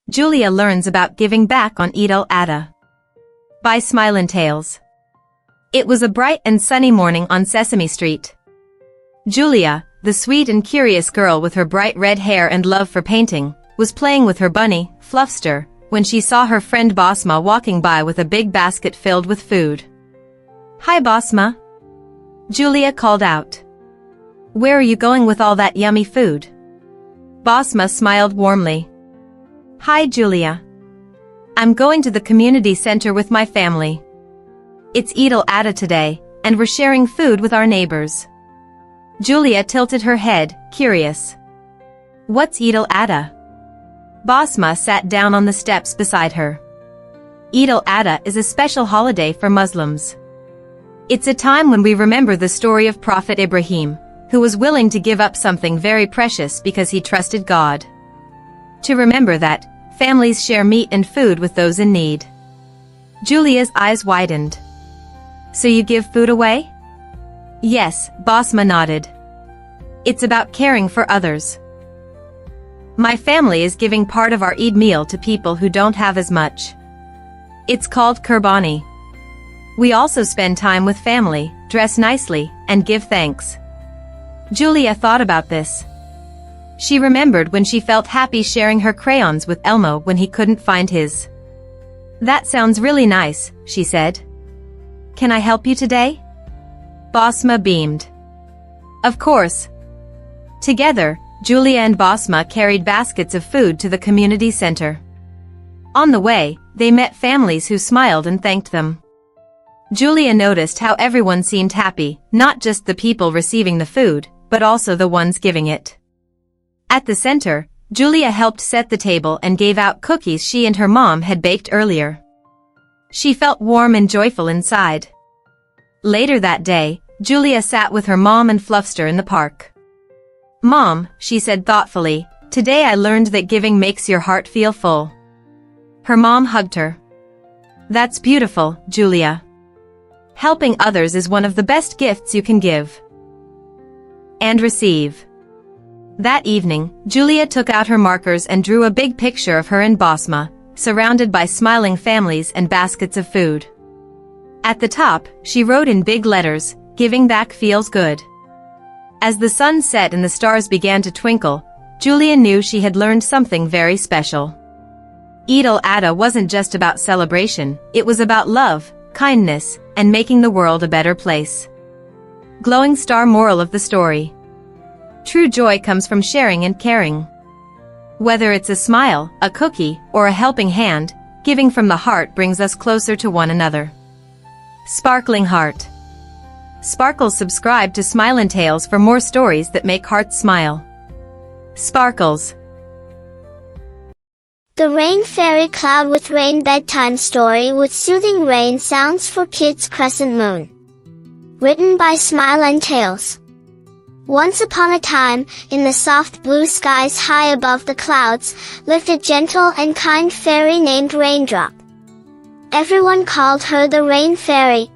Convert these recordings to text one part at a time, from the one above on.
Julia learns about giving back on Eid al-Adha. By Smilin' Tales. It was a bright and sunny morning on Sesame Street. Julia, the sweet and curious girl with her bright red hair and love for painting, was playing with her bunny, Fluffster, when she saw her friend Bosma walking by with a big basket filled with food. "Hi, Bosma," Julia called out. "Where are you going with all that yummy food?" Bosma smiled warmly. "Hi, Julia. I'm going to the community center with my family. It's Eid al-Adha today, and we're sharing food with our neighbors." Julia tilted her head, curious. "What's Eid al-Adha?" Bosma sat down on the steps beside her. Eid al-Adha is a special holiday for Muslims. It's a time when we remember the story of Prophet Ibrahim, who was willing to give up something very precious because he trusted God. To remember that, families share meat and food with those in need. Julia's eyes widened. "So you give food away?" "Yes," Bosma nodded. "It's about caring for others. My family is giving part of our Eid meal to people who don't have as much. It's called Qurbani. We also spend time with family, dress nicely, and give thanks." Julia thought about this. She remembered when she felt happy sharing her crayons with Elmo when he couldn't find his. "That sounds really nice," she said. "Can I help you today?" Bosma beamed. "Of course." Together, Julia and Bosma carried baskets of food to the community center. On the way, they met families who smiled and thanked them. Julia noticed how everyone seemed happy, not just the people receiving the food, but also the ones giving it. At the center, Julia helped set the table and gave out cookies she and her mom had baked earlier. She felt warm and joyful inside. Later that day, Julia sat with her mom and Fluffster in the park. "Mom," she said thoughtfully, "today I learned that giving makes your heart feel full." Her mom hugged her. "That's beautiful, Julia. Helping others is one of the best gifts you can give and receive." That evening, Julia took out her markers and drew a big picture of her and Bosma, surrounded by smiling families and baskets of food. At the top, she wrote in big letters, "Giving back feels good." As the sun set and the stars began to twinkle, Julia knew she had learned something very special. Eid al-Adha wasn't just about celebration, it was about love, kindness, and making the world a better place. Glowing star moral of the story. True joy comes from sharing and caring. Whether it's a smile, a cookie, or a helping hand, giving from the heart brings us closer to one another. Sparkling Heart. Sparkles. Subscribe to Smilin' Tales for more stories that make hearts smile. Sparkles. The Rain Fairy Cloud with Rain Bedtime Story with Soothing Rain Sounds for Kids. Crescent Moon. Written by Smilin' Tales. Once upon a time, in the soft blue skies high above the clouds, lived a gentle and kind fairy named Raindrop. Everyone called her the Rain Fairy.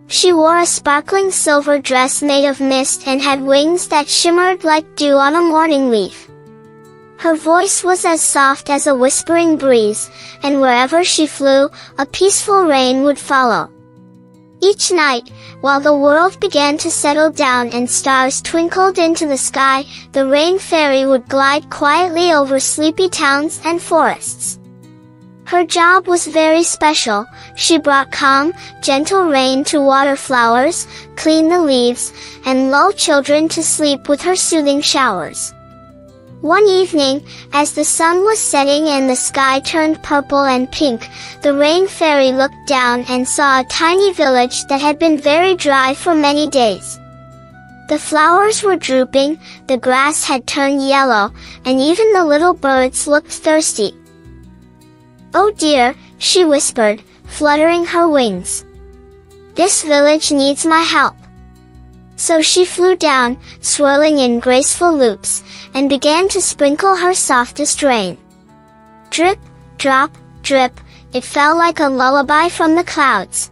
She wore a sparkling silver dress made of mist and had wings that shimmered like dew on a morning leaf. Her voice was as soft as a whispering breeze, and wherever she flew, a peaceful rain would follow. Each night, while the world began to settle down and stars twinkled into the sky, the Rain Fairy would glide quietly over sleepy towns and forests. Her job was very special. She brought calm, gentle rain to water flowers, clean the leaves, and lull children to sleep with her soothing showers. One evening, as the sun was setting and the sky turned purple and pink, the Rain Fairy looked down and saw a tiny village that had been very dry for many days. The flowers were drooping, the grass had turned yellow, and even the little birds looked thirsty. "Oh dear," she whispered, fluttering her wings. "This village needs my help." So she flew down, swirling in graceful loops, and began to sprinkle her softest rain. Drip, drop, drip, it fell like a lullaby from the clouds.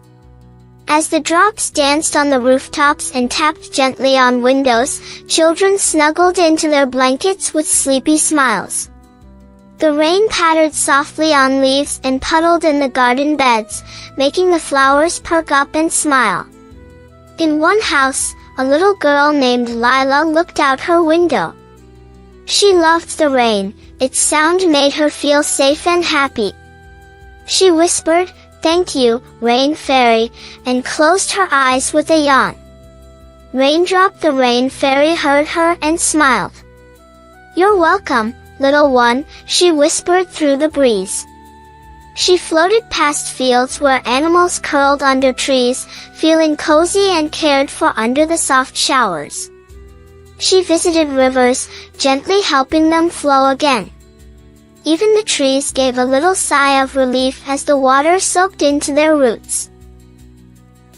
As the drops danced on the rooftops and tapped gently on windows, children snuggled into their blankets with sleepy smiles. The rain pattered softly on leaves and puddled in the garden beds, making the flowers perk up and smile. In one house, a little girl named Lila looked out her window. She loved the rain. Its sound made her feel safe and happy. She whispered, "Thank you, Rain Fairy," and closed her eyes with a yawn. Raindrop the Rain Fairy heard her and smiled. "You're welcome, little one," she whispered through the breeze. She floated past fields where animals curled under trees, feeling cozy and cared for under the soft showers. She visited rivers, gently helping them flow again. Even the trees gave a little sigh of relief as the water soaked into their roots.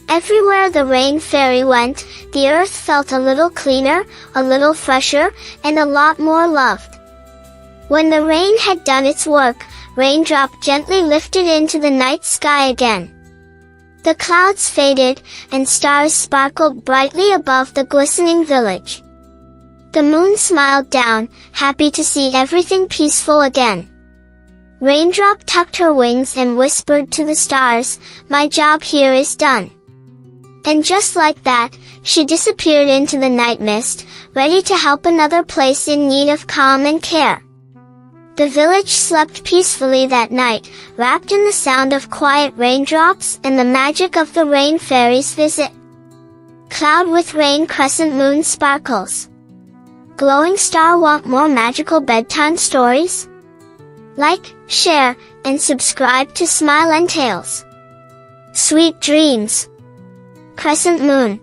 Everywhere the Rain Fairy went, the earth felt a little cleaner, a little fresher, and a lot more loved. When the rain had done its work, Raindrop gently lifted into the night sky again. The clouds faded, and stars sparkled brightly above the glistening village. The moon smiled down, happy to see everything peaceful again. Raindrop tucked her wings and whispered to the stars, "My job here is done." And just like that, she disappeared into the night mist, ready to help another place in need of calm and care. The village slept peacefully that night, wrapped in the sound of quiet raindrops and the magic of the Rain Fairy's visit. Cloud with Rain Crescent Moon Sparkles. Glowing Star, want more magical bedtime stories? Like, share, and subscribe to Smile and Tales. Sweet dreams. Crescent Moon.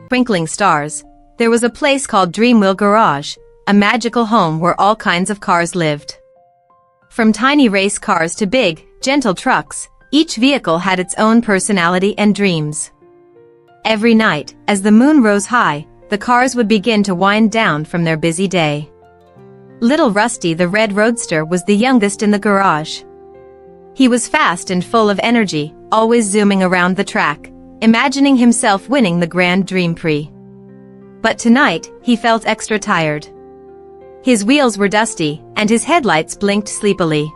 Twinkling stars. There was a place called Dreamwheel Garage, a magical home where all kinds of cars lived. From tiny race cars to big, gentle trucks, each vehicle had its own personality and dreams. Every night, as the moon rose high, the cars would begin to wind down from their busy day. Little Rusty the red roadster was the youngest in the garage. He was fast and full of energy, always zooming around the track, imagining himself winning the Grand Dream Prix. But tonight, he felt extra tired. His wheels were dusty, and his headlights blinked sleepily.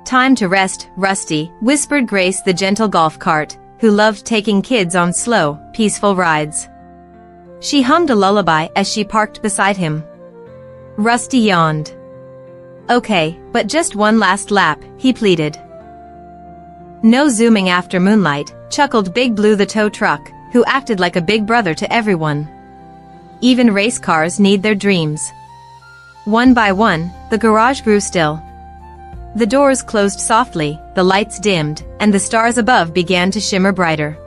"Time to rest, Rusty," whispered Grace the gentle golf cart, who loved taking kids on slow, peaceful rides. She hummed a lullaby as she parked beside him. Rusty yawned. "Okay, but just one last lap," he pleaded. "No zooming after moonlight," chuckled Big Blue the tow truck, who acted like a big brother to everyone. Even race cars need their dreams. One by one, the garage grew still. The doors closed softly, the lights dimmed, and the stars above began to shimmer brighter.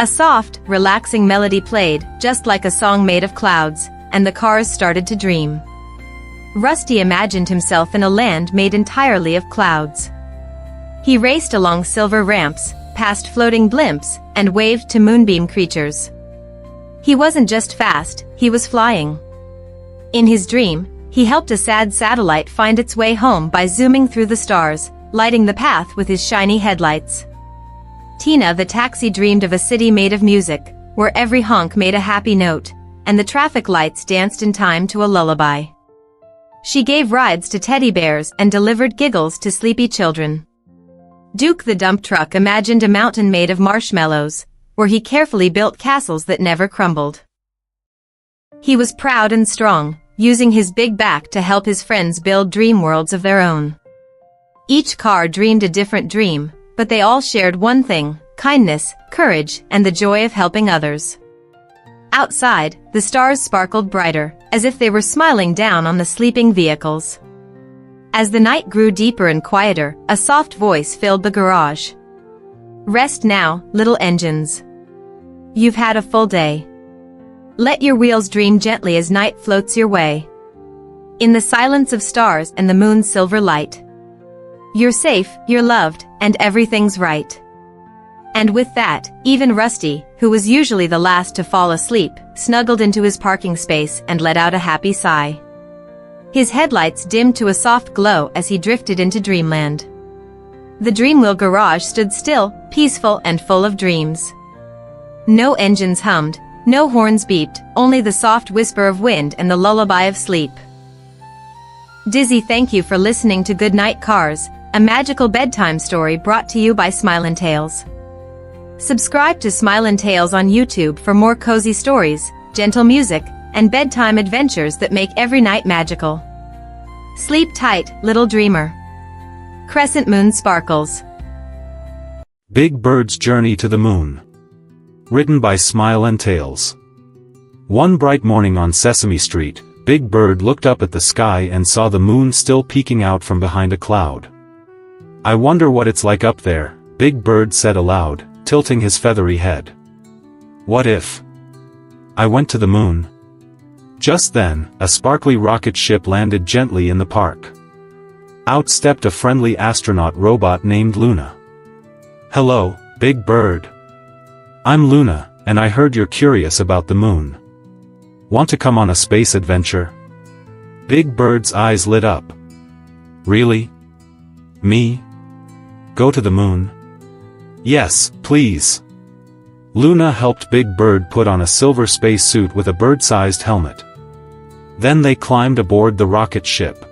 A soft, relaxing melody played, just like a song made of clouds, and the cars started to dream. Rusty imagined himself in a land made entirely of clouds. He raced along silver ramps, past floating blimps, and waved to moonbeam creatures. He wasn't just fast, he was flying. In his dream, he helped a sad satellite find its way home by zooming through the stars, lighting the path with his shiny headlights. Tina the taxi dreamed of a city made of music, where every honk made a happy note, and the traffic lights danced in time to a lullaby. She gave rides to teddy bears and delivered giggles to sleepy children. Duke the dump truck imagined a mountain made of marshmallows, where he carefully built castles that never crumbled. He was proud and strong, using his big back to help his friends build dream worlds of their own. Each car dreamed a different dream, but they all shared one thing: kindness, courage, and the joy of helping others. Outside, the stars sparkled brighter, as if they were smiling down on the sleeping vehicles. As the night grew deeper and quieter, a soft voice filled the garage. "Rest now, little engines. You've had a full day. Let your wheels dream gently as night floats your way. In the silence of stars and the moon's silver light. You're safe, you're loved, and everything's right." And with that, even Rusty, who was usually the last to fall asleep, snuggled into his parking space and let out a happy sigh. His headlights dimmed to a soft glow as he drifted into dreamland. The Dreamwheel Garage stood still, peaceful and full of dreams. No engines hummed, no horns beeped, only the soft whisper of wind and the lullaby of sleep. Dizzy, thank you for listening to Goodnight Cars, a magical bedtime story brought to you by Smilin' Tales. Subscribe to Smilin' Tales on YouTube for more cozy stories, gentle music, and bedtime adventures that make every night magical. Sleep tight, little dreamer. Crescent Moon Sparkles. Big Bird's Journey to the Moon. Written by Smilin' Tales. One bright morning on Sesame Street, Big Bird looked up at the sky and saw the moon still peeking out from behind a cloud. "I wonder what it's like up there," Big Bird said aloud, tilting his feathery head. "What if I went to the moon?" Just then, a sparkly rocket ship landed gently in the park. Out stepped a friendly astronaut robot named Luna. "Hello, Big Bird. I'm Luna, and I heard you're curious about the moon. Want to come on a space adventure?" Big Bird's eyes lit up. "Really? Me? Go to the moon?" "Yes, please." Luna helped Big Bird put on a silver space suit with a bird-sized helmet. Then they climbed aboard the rocket ship.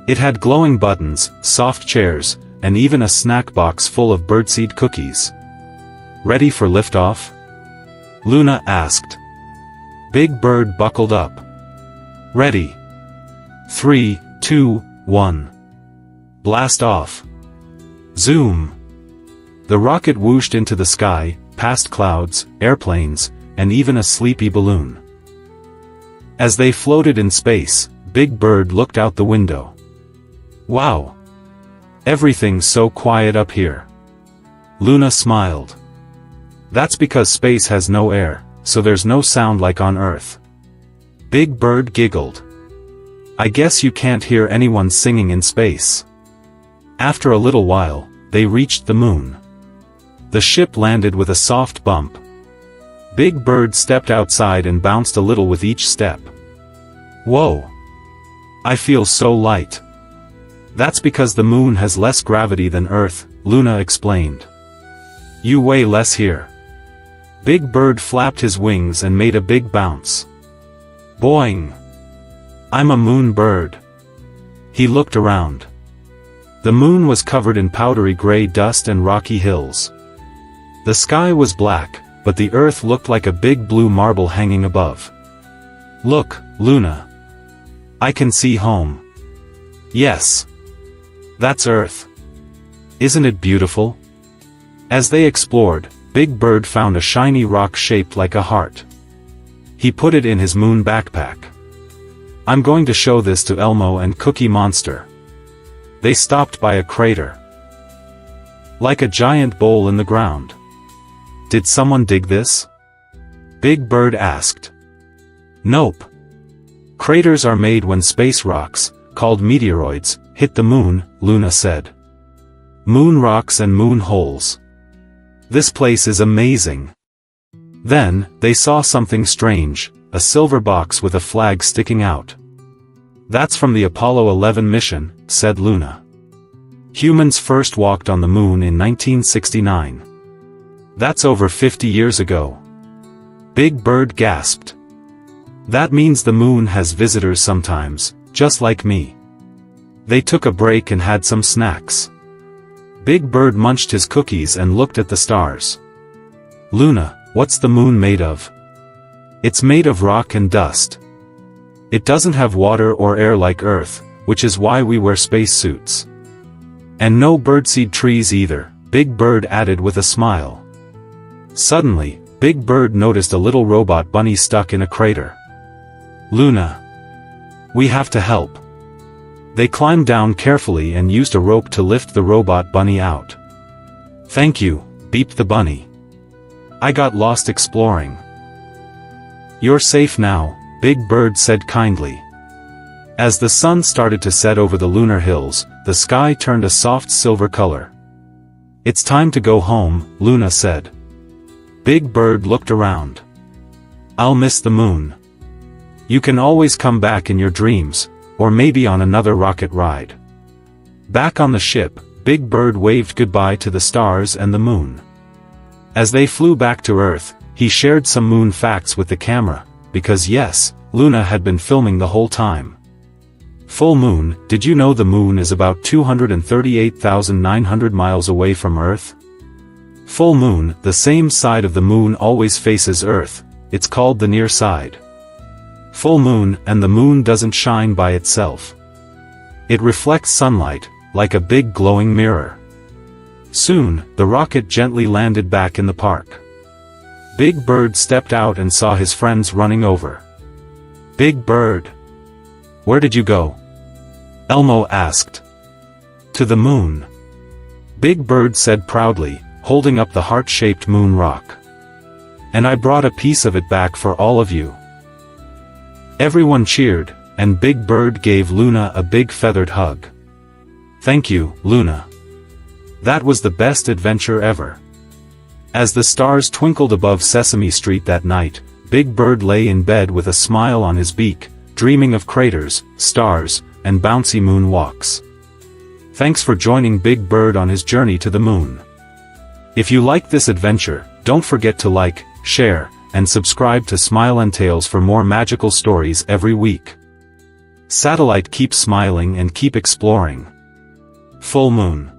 It had glowing buttons, soft chairs, and even a snack box full of birdseed cookies. "Ready for liftoff?" Luna asked. Big Bird buckled up. "Ready. 3, 2, 1. Blast off." Zoom! The rocket whooshed into the sky, past clouds, airplanes, and even a sleepy balloon. As they floated in space, Big Bird looked out the window. "Wow! Everything's so quiet up here." Luna smiled. "That's because space has no air, so there's no sound like on Earth." Big Bird giggled. "I guess you can't hear anyone singing in space." After a little while, they reached the moon. The ship landed with a soft bump. Big Bird stepped outside and bounced a little with each step. "Whoa! I feel so light." "That's because the moon has less gravity than Earth," Luna explained. "You weigh less here." Big Bird flapped his wings and made a big bounce. Boing! "I'm a moon bird." He looked around. The moon was covered in powdery gray dust and rocky hills. The sky was black, but the earth looked like a big blue marble hanging above. "Look, Luna. I can see home." "Yes. That's Earth. Isn't it beautiful?" As they explored, Big Bird found a shiny rock shaped like a heart. He put it in his moon backpack. "I'm going to show this to Elmo and Cookie Monster." They stopped by a crater. Like a giant bowl in the ground. "Did someone dig this?" Big Bird asked. "Nope. Craters are made when space rocks, called meteoroids, hit the moon," Luna said. "Moon rocks and moon holes. This place is amazing." Then, they saw something strange, a silver box with a flag sticking out. "That's from the Apollo 11 mission," said Luna. "Humans first walked on the moon in 1969. That's over 50 years ago." Big Bird gasped. "That means the moon has visitors sometimes, just like me." They took a break and had some snacks. Big Bird munched his cookies and looked at the stars. "Luna, what's the moon made of?" "It's made of rock and dust. It doesn't have water or air like Earth, which is why we wear space suits. And no birdseed trees either," Big Bird added with a smile. Suddenly, Big Bird noticed a little robot bunny stuck in a crater. "Luna. We have to help." They climbed down carefully and used a rope to lift the robot bunny out. "Thank you," beeped the bunny. "I got lost exploring." "You're safe now," Big Bird said kindly. As the sun started to set over the lunar hills, the sky turned a soft silver color. "It's time to go home," Luna said. Big Bird looked around. "I'll miss the moon. You can always come back in your dreams, or maybe on another rocket ride." Back on the ship, Big Bird waved goodbye to the stars and the moon. As they flew back to Earth, he shared some moon facts with the camera, because yes, Luna had been filming the whole time. Full moon, did you know the moon is about 238,900 miles away from Earth? Full moon, the same side of the moon always faces Earth, it's called the near side. Full moon, and the moon doesn't shine by itself. It reflects sunlight, like a big glowing mirror. Soon, the rocket gently landed back in the park. Big Bird stepped out and saw his friends running over. Big Bird, where did you go? Elmo asked. To the moon. Big Bird said proudly, holding up the heart-shaped moon rock. And I brought a piece of it back for all of you. Everyone cheered, and Big Bird gave Luna a big feathered hug. Thank you, Luna. That was the best adventure ever. As the stars twinkled above Sesame Street that night, Big Bird lay in bed with a smile on his beak, dreaming of craters, stars, and bouncy moon walks. Thanks for joining Big Bird on his journey to the moon. If you liked this adventure, don't forget to like, share, and subscribe to Smile and Tales for more magical stories every week. Satellite, keep smiling and keep exploring. Full moon.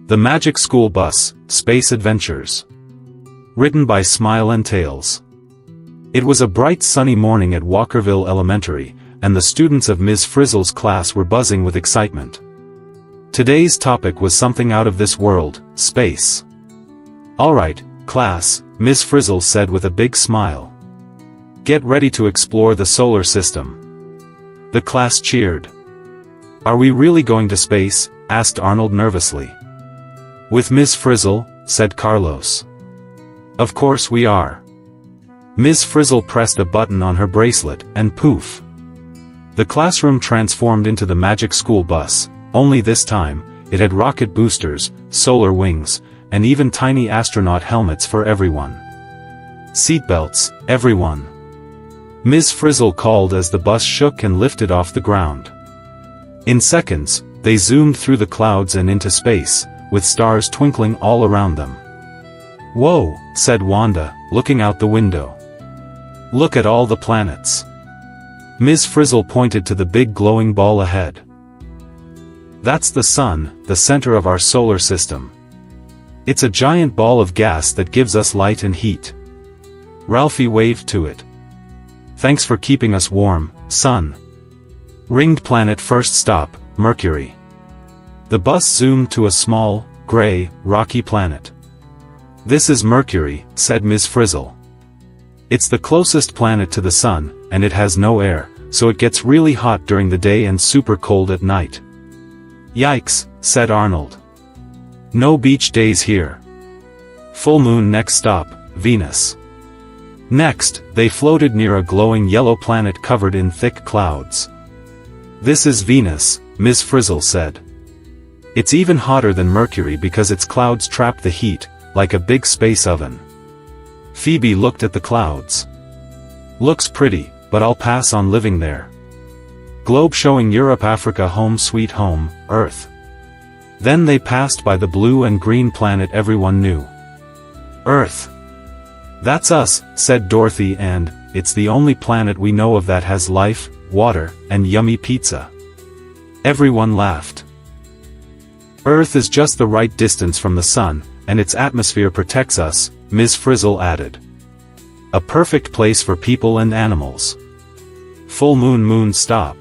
The Magic School Bus, Space Adventures. Written by Smile and Tales. It was a bright sunny morning at Walkerville Elementary, and the students of Ms. Frizzle's class were buzzing with excitement. Today's topic was something out of this world, space. Alright, class, Ms. Frizzle said with a big smile. Get ready to explore the solar system. The class cheered. Are we really going to space? Asked Arnold nervously. With Ms. Frizzle, said Carlos. Of course we are. Ms. Frizzle pressed a button on her bracelet, and poof. The classroom transformed into the Magic School Bus, only this time, it had rocket boosters, solar wings, and even tiny astronaut helmets for everyone. Seatbelts, everyone. Ms. Frizzle called as the bus shook and lifted off the ground. In seconds, they zoomed through the clouds and into space, with stars twinkling all around them. Whoa, said Wanda, looking out the window. Look at all the planets. Ms. Frizzle pointed to the big glowing ball ahead. That's the sun, the center of our solar system. It's a giant ball of gas that gives us light and heat. Ralphie waved to it. Thanks for keeping us warm, sun. Ringed planet first stop, Mercury. The bus zoomed to a small, gray, rocky planet. This is Mercury, said Ms. Frizzle. It's the closest planet to the sun, and it has no air, so it gets really hot during the day and super cold at night. Yikes, said Arnold. No beach days here. Full moon next stop, Venus. Next, they floated near a glowing yellow planet covered in thick clouds. This is Venus, Ms. Frizzle said. It's even hotter than Mercury because its clouds trap the heat, like a big space oven. Phoebe looked at the clouds. Looks pretty, but I'll pass on living there. Globe showing Europe, Africa, home sweet home, Earth. Then they passed by the blue and green planet everyone knew. Earth. That's us, said Dorothy, and it's the only planet we know of that has life, water, and yummy pizza. Everyone laughed. Earth is just the right distance from the sun, and its atmosphere protects us, Ms. Frizzle added. A perfect place for people and animals. Full moon stop.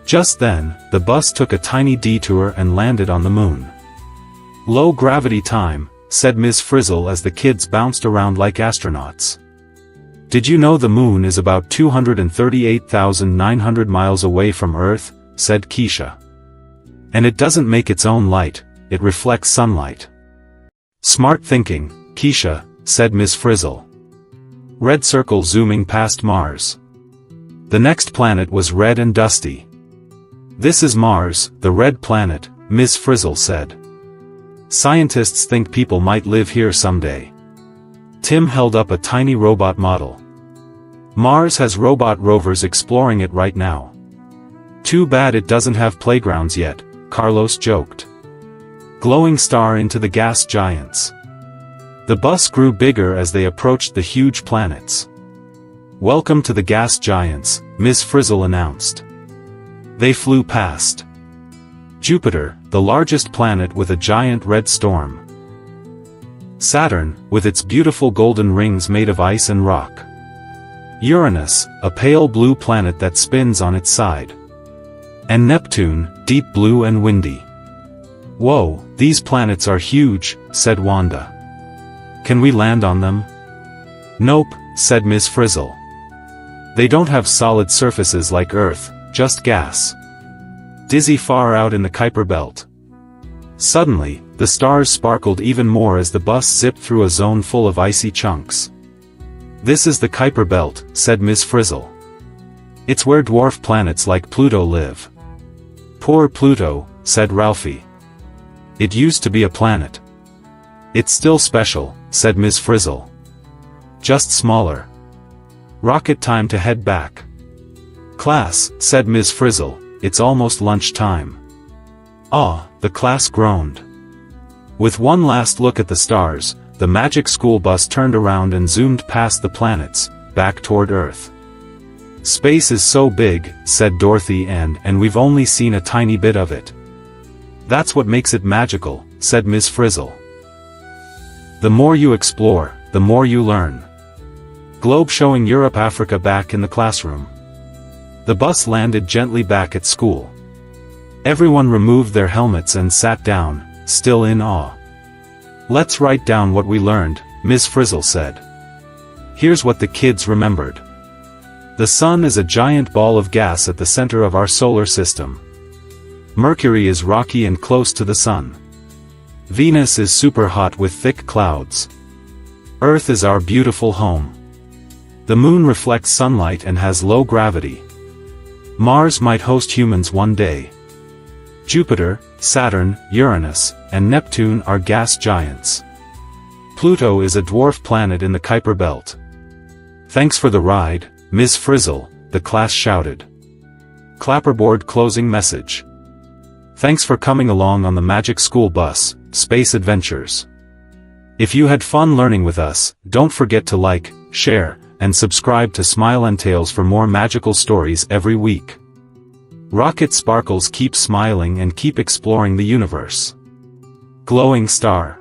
Just then, the bus took a tiny detour and landed on the moon. Low gravity time, said Ms. Frizzle as the kids bounced around like astronauts. Did you know the moon is about 238,900 miles away from Earth, said Keisha. And it doesn't make its own light, it reflects sunlight. Smart thinking, Keisha, said Ms. Frizzle. Red circle zooming past Mars. The next planet was red and dusty. This is Mars, the red planet, Ms. Frizzle said. Scientists think people might live here someday. Tim held up a tiny robot model. Mars has robot rovers exploring it right now. Too bad it doesn't have playgrounds yet, Carlos joked. Glowing star into the gas giants. The bus grew bigger as they approached the huge planets. "Welcome to the gas giants," Ms. Frizzle announced. They flew past Jupiter, the largest planet with a giant red storm. Saturn, with its beautiful golden rings made of ice and rock. Uranus, a pale blue planet that spins on its side. And Neptune, deep blue and windy. "Whoa, these planets are huge," said Wanda. "Can we land on them?" "Nope," said Ms. Frizzle. "They don't have solid surfaces like Earth, just gas." Dizzy far out in the Kuiper Belt. Suddenly, the stars sparkled even more as the bus zipped through a zone full of icy chunks. "This is the Kuiper Belt," said Ms. Frizzle. "It's where dwarf planets like Pluto live." "Poor Pluto," said Ralphie. "It used to be a planet." "It's still special," said Ms. Frizzle. "Just smaller." "Rocket time to head back." "Class," said Ms. Frizzle, "it's almost lunchtime." "Ah," the class groaned. With one last look at the stars, the magic school bus turned around and zoomed past the planets, back toward Earth. "Space is so big," said Dorothy, and we've only seen a tiny bit of it." "That's what makes it magical," said Ms. Frizzle. "The more you explore, the more you learn." Globe showing Europe Africa back in the classroom. The bus landed gently back at school. Everyone removed their helmets and sat down, still in awe. "Let's write down what we learned," Ms. Frizzle said. Here's what the kids remembered. The Sun is a giant ball of gas at the center of our solar system. Mercury is rocky and close to the Sun. Venus is super hot with thick clouds. Earth is our beautiful home. The Moon reflects sunlight and has low gravity. Mars might host humans one day. Jupiter, Saturn, Uranus, and Neptune are gas giants. Pluto is a dwarf planet in the Kuiper Belt. "Thanks for the ride, Ms. Frizzle," the class shouted. Clapperboard closing message. Thanks for coming along on the Magic School Bus, Space Adventures. If you had fun learning with us, don't forget to like, share, and subscribe to Smile and Tales for more magical stories every week. Rocket sparkles, keep smiling and keep exploring the universe. Glowing star.